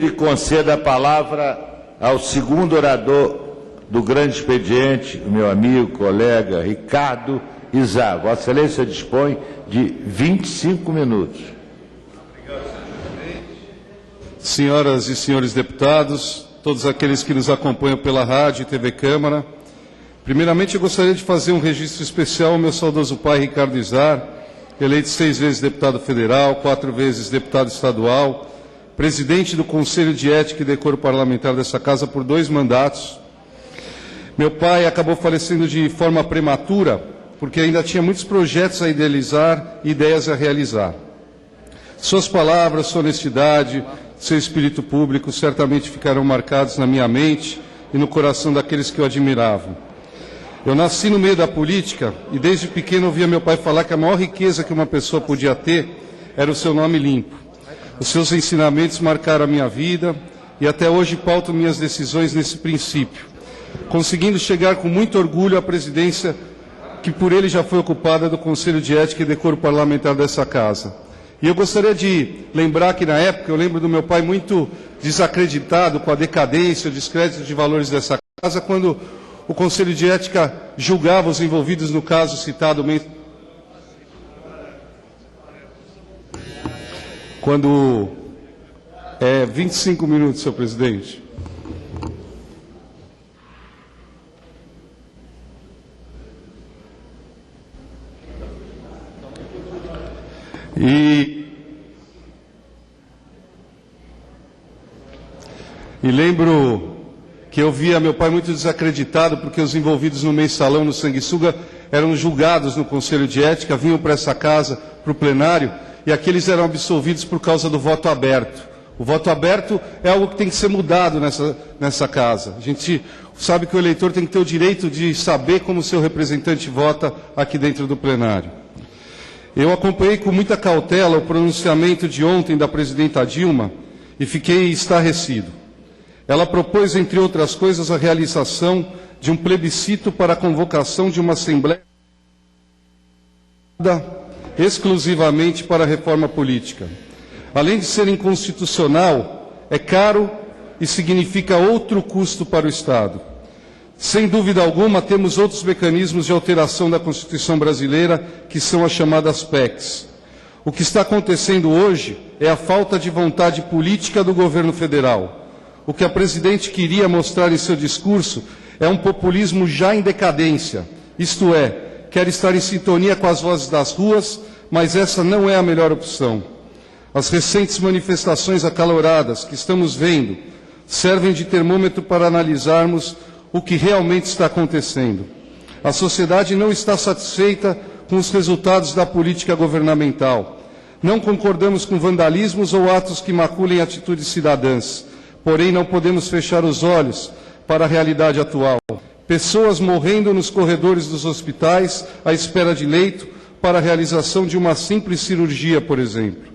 E conceda a palavra ao segundo orador do grande expediente, o meu amigo, colega Ricardo Izar. Vossa Excelência dispõe de 25 minutos. Senhoras e senhores deputados, todos aqueles que nos acompanham pela rádio e TV Câmara, primeiramente eu gostaria de fazer um registro especial ao meu saudoso pai Ricardo Izar, eleito 6 vezes deputado federal, 4 vezes deputado estadual, presidente do Conselho de Ética e Decoro Parlamentar dessa Casa por 2 mandatos. Meu pai acabou falecendo de forma prematura, porque ainda tinha muitos projetos a idealizar e ideias a realizar. Suas palavras, sua honestidade, seu espírito público certamente ficarão marcados na minha mente e no coração daqueles que o admiravam. Eu nasci no meio da política e desde pequeno ouvia meu pai falar que a maior riqueza que uma pessoa podia ter era o seu nome limpo. Os seus ensinamentos marcaram a minha vida e até hoje pautam minhas decisões nesse princípio, conseguindo chegar com muito orgulho à presidência que por ele já foi ocupada do Conselho de Ética e Decoro Parlamentar dessa Casa. E eu gostaria de lembrar que, na época, eu lembro do meu pai muito desacreditado com a decadência, o descrédito de valores dessa Casa, quando o Conselho de Ética julgava os envolvidos no caso citado... Quando... 25 minutos, senhor presidente. E lembro que eu via meu pai muito desacreditado, porque os envolvidos no mensalão, no sanguessuga, eram julgados no Conselho de Ética, vinham para essa casa, para o plenário, e aqueles eram absolvidos por causa do voto aberto. O voto aberto é algo que tem que ser mudado nessa casa. A gente sabe que o eleitor tem que ter o direito de saber como o seu representante vota aqui dentro do plenário. Eu acompanhei com muita cautela o pronunciamento de ontem da presidenta Dilma e fiquei estarrecido. Ela propôs, entre outras coisas, a realização de um plebiscito para a convocação de uma Assembleia exclusivamente para a reforma política. Além de ser inconstitucional, é caro e significa outro custo para o Estado. Sem dúvida alguma, temos outros mecanismos de alteração da Constituição brasileira, que são as chamadas PECs. O que está acontecendo hoje é a falta de vontade política do governo federal. O que a presidente queria mostrar em seu discurso é um populismo já em decadência, isto é, quer estar em sintonia com as vozes das ruas, mas essa não é a melhor opção. As recentes manifestações acaloradas que estamos vendo servem de termômetro para analisarmos o que realmente está acontecendo. A sociedade não está satisfeita com os resultados da política governamental. Não concordamos com vandalismos ou atos que maculem atitudes cidadãs. Porém, não podemos fechar os olhos para a realidade atual. Pessoas morrendo nos corredores dos hospitais à espera de leito para a realização de uma simples cirurgia, por exemplo.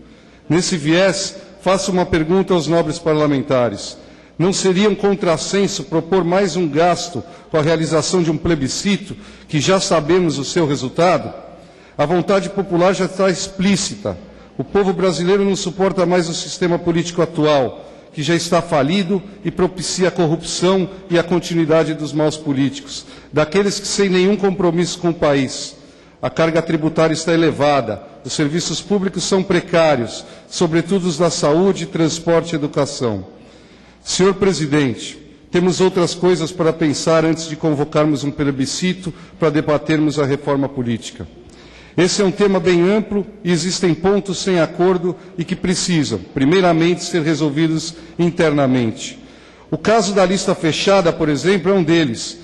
Nesse viés, faço uma pergunta aos nobres parlamentares. Não seria um contrassenso propor mais um gasto com a realização de um plebiscito, que já sabemos o seu resultado? A vontade popular já está explícita. O povo brasileiro não suporta mais o sistema político atual, que já está falido e propicia a corrupção e a continuidade dos maus políticos, daqueles que sem nenhum compromisso com o país. A carga tributária está elevada, os serviços públicos são precários, sobretudo os da saúde, transporte e educação. Senhor presidente, temos outras coisas para pensar antes de convocarmos um plebiscito para debatermos a reforma política. Esse é um tema bem amplo e existem pontos sem acordo e que precisam, primeiramente, ser resolvidos internamente. O caso da lista fechada, por exemplo, é um deles,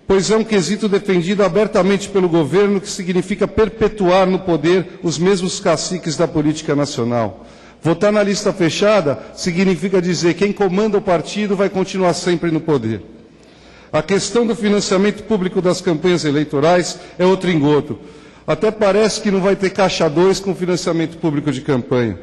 pois é um quesito defendido abertamente pelo governo, que significa perpetuar no poder os mesmos caciques da política nacional. Votar na lista fechada significa dizer que quem comanda o partido vai continuar sempre no poder. A questão do financiamento público das campanhas eleitorais é outro engodo. Até parece que não vai ter caixa 2 com financiamento público de campanha.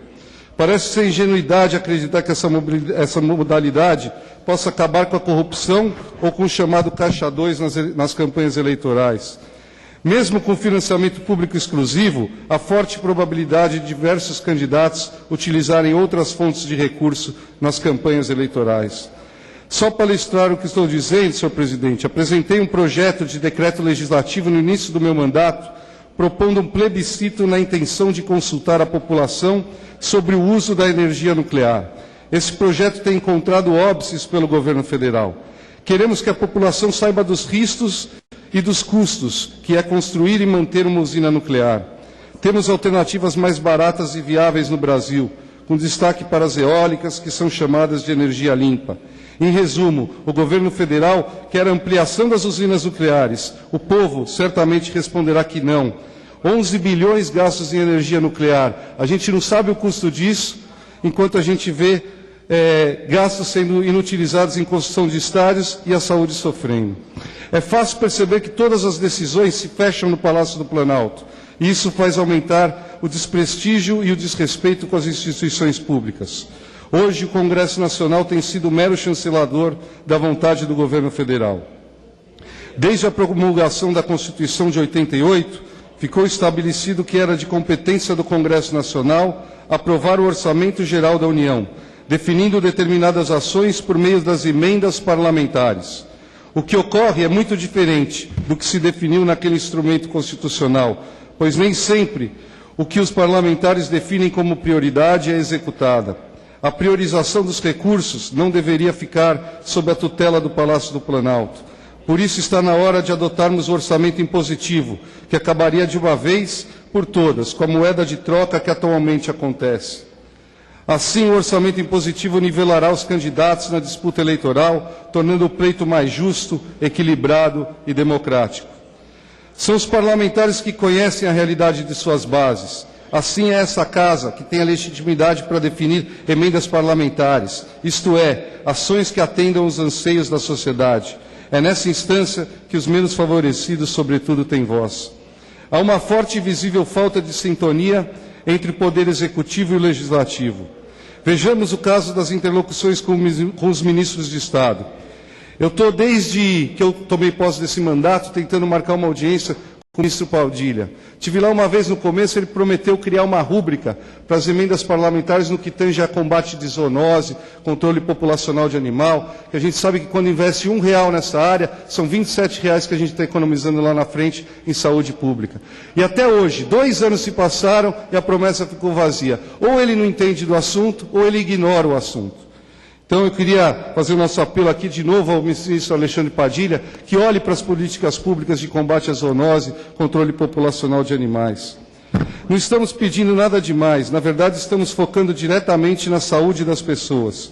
Parece ser ingenuidade acreditar que essa modalidade possa acabar com a corrupção ou com o chamado caixa 2 nas campanhas eleitorais. Mesmo com financiamento público exclusivo, há forte probabilidade de diversos candidatos utilizarem outras fontes de recurso nas campanhas eleitorais. Só para ilustrar o que estou dizendo, senhor presidente, apresentei um projeto de decreto legislativo no início do meu mandato, propondo um plebiscito na intenção de consultar a população sobre o uso da energia nuclear. Esse projeto tem encontrado óbices pelo governo federal. Queremos que a população saiba dos riscos e dos custos que é construir e manter uma usina nuclear. Temos alternativas mais baratas e viáveis no Brasil, com destaque para as eólicas, que são chamadas de energia limpa. Em resumo, o governo federal quer a ampliação das usinas nucleares. O povo certamente responderá que não. 11 bilhões gastos em energia nuclear. A gente não sabe o custo disso, enquanto a gente vê gastos sendo inutilizados em construção de estádios e a saúde sofrendo. É fácil perceber que todas as decisões se fecham no Palácio do Planalto. E isso faz aumentar o desprestígio e o desrespeito com as instituições públicas. Hoje, o Congresso Nacional tem sido mero chancelador da vontade do governo federal. Desde a promulgação da Constituição de 88, ficou estabelecido que era de competência do Congresso Nacional aprovar o Orçamento Geral da União, definindo determinadas ações por meio das emendas parlamentares. O que ocorre é muito diferente do que se definiu naquele instrumento constitucional, pois nem sempre o que os parlamentares definem como prioridade é executada. A priorização dos recursos não deveria ficar sob a tutela do Palácio do Planalto. Por isso está na hora de adotarmos o orçamento impositivo, que acabaria de uma vez por todas com a moeda de troca que atualmente acontece. Assim, o orçamento impositivo nivelará os candidatos na disputa eleitoral, tornando o pleito mais justo, equilibrado e democrático. São os parlamentares que conhecem a realidade de suas bases. Assim é essa Casa que tem a legitimidade para definir emendas parlamentares, isto é, ações que atendam os anseios da sociedade. É nessa instância que os menos favorecidos, sobretudo, têm voz. Há uma forte e visível falta de sintonia entre o Poder Executivo e o Legislativo. Vejamos o caso das interlocuções com os ministros de Estado. Eu estou, desde que eu tomei posse desse mandato, tentando marcar uma audiência com o ministro Padilha. Tive lá uma vez no começo, ele prometeu criar uma rúbrica para as emendas parlamentares no que tange a combate de zoonose, controle populacional de animal, que a gente sabe que quando investe R$1 nessa área, são R$27 que a gente está economizando lá na frente em saúde pública. E até hoje, 2 anos se passaram e a promessa ficou vazia. Ou ele não entende do assunto, ou ele ignora o assunto. Então, eu queria fazer o nosso apelo aqui de novo ao ministro Alexandre Padilha, que olhe para as políticas públicas de combate à zoonose, controle populacional de animais. Não estamos pedindo nada demais, na verdade, estamos focando diretamente na saúde das pessoas.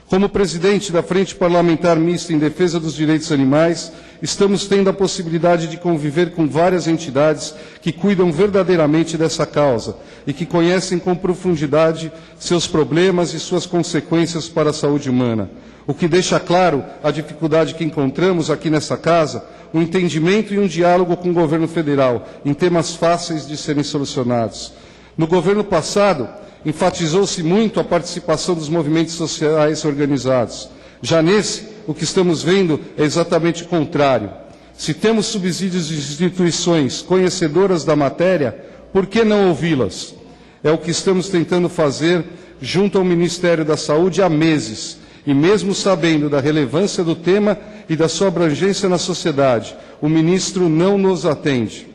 Como presidente da Frente Parlamentar Mista em Defesa dos Direitos Animais, estamos tendo a possibilidade de conviver com várias entidades que cuidam verdadeiramente dessa causa e que conhecem com profundidade seus problemas e suas consequências para a saúde humana. O que deixa claro a dificuldade que encontramos aqui nessa casa, um entendimento e um diálogo com o governo federal em temas fáceis de serem solucionados. No governo passado, enfatizou-se muito a participação dos movimentos sociais organizados. Já nesse, o que estamos vendo é exatamente o contrário. Se temos subsídios de instituições conhecedoras da matéria, por que não ouvi-las? É o que estamos tentando fazer junto ao Ministério da Saúde há meses, e mesmo sabendo da relevância do tema e da sua abrangência na sociedade, o ministro não nos atende.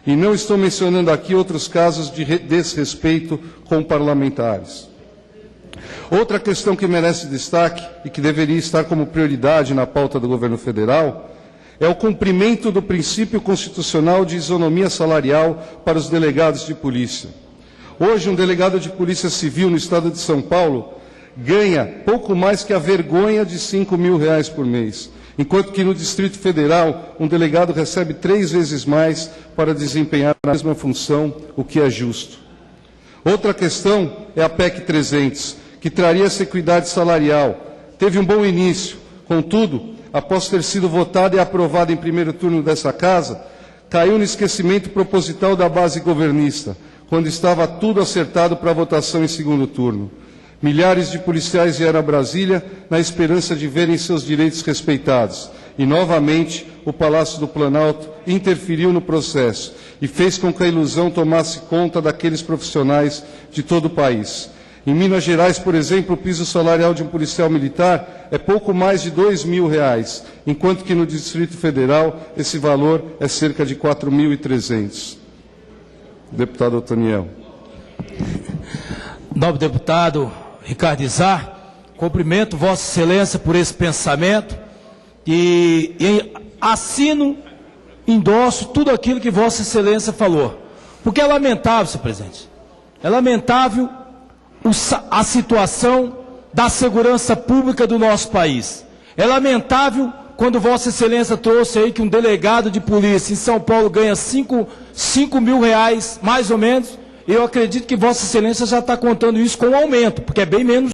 E não estou mencionando aqui outros casos de desrespeito com parlamentares. Outra questão que merece destaque e que deveria estar como prioridade na pauta do governo federal é o cumprimento do princípio constitucional de isonomia salarial para os delegados de polícia. Hoje, um delegado de polícia civil no estado de São Paulo ganha pouco mais que a vergonha de R$5.000 por mês, enquanto que no Distrito Federal um delegado recebe 3 vezes mais para desempenhar a mesma função, o que é justo. Outra questão é a PEC 300, que traria essa equidade salarial. Teve um bom início, contudo, após ter sido votada e aprovada em primeiro turno dessa Casa, caiu no esquecimento proposital da base governista, quando estava tudo acertado para a votação em segundo turno. Milhares de policiais vieram a Brasília na esperança de verem seus direitos respeitados. E, novamente, o Palácio do Planalto interferiu no processo e fez com que a ilusão tomasse conta daqueles profissionais de todo o país. Em Minas Gerais, por exemplo, o piso salarial de um policial militar é pouco mais de R$2.000, enquanto que no Distrito Federal esse valor é cerca de R$4.300. Deputado Otoniel. Nobre deputado Ricardo Izar, cumprimento Vossa Excelência por esse pensamento e assino, endosso tudo aquilo que Vossa Excelência falou. Porque é lamentável, senhor presidente, é lamentável a situação da segurança pública do nosso país. É lamentável quando Vossa Excelência trouxe aí que um delegado de polícia em São Paulo ganha R$5 mil, mais ou menos. Eu acredito que Vossa Excelência já está contando isso com um aumento, porque é bem menos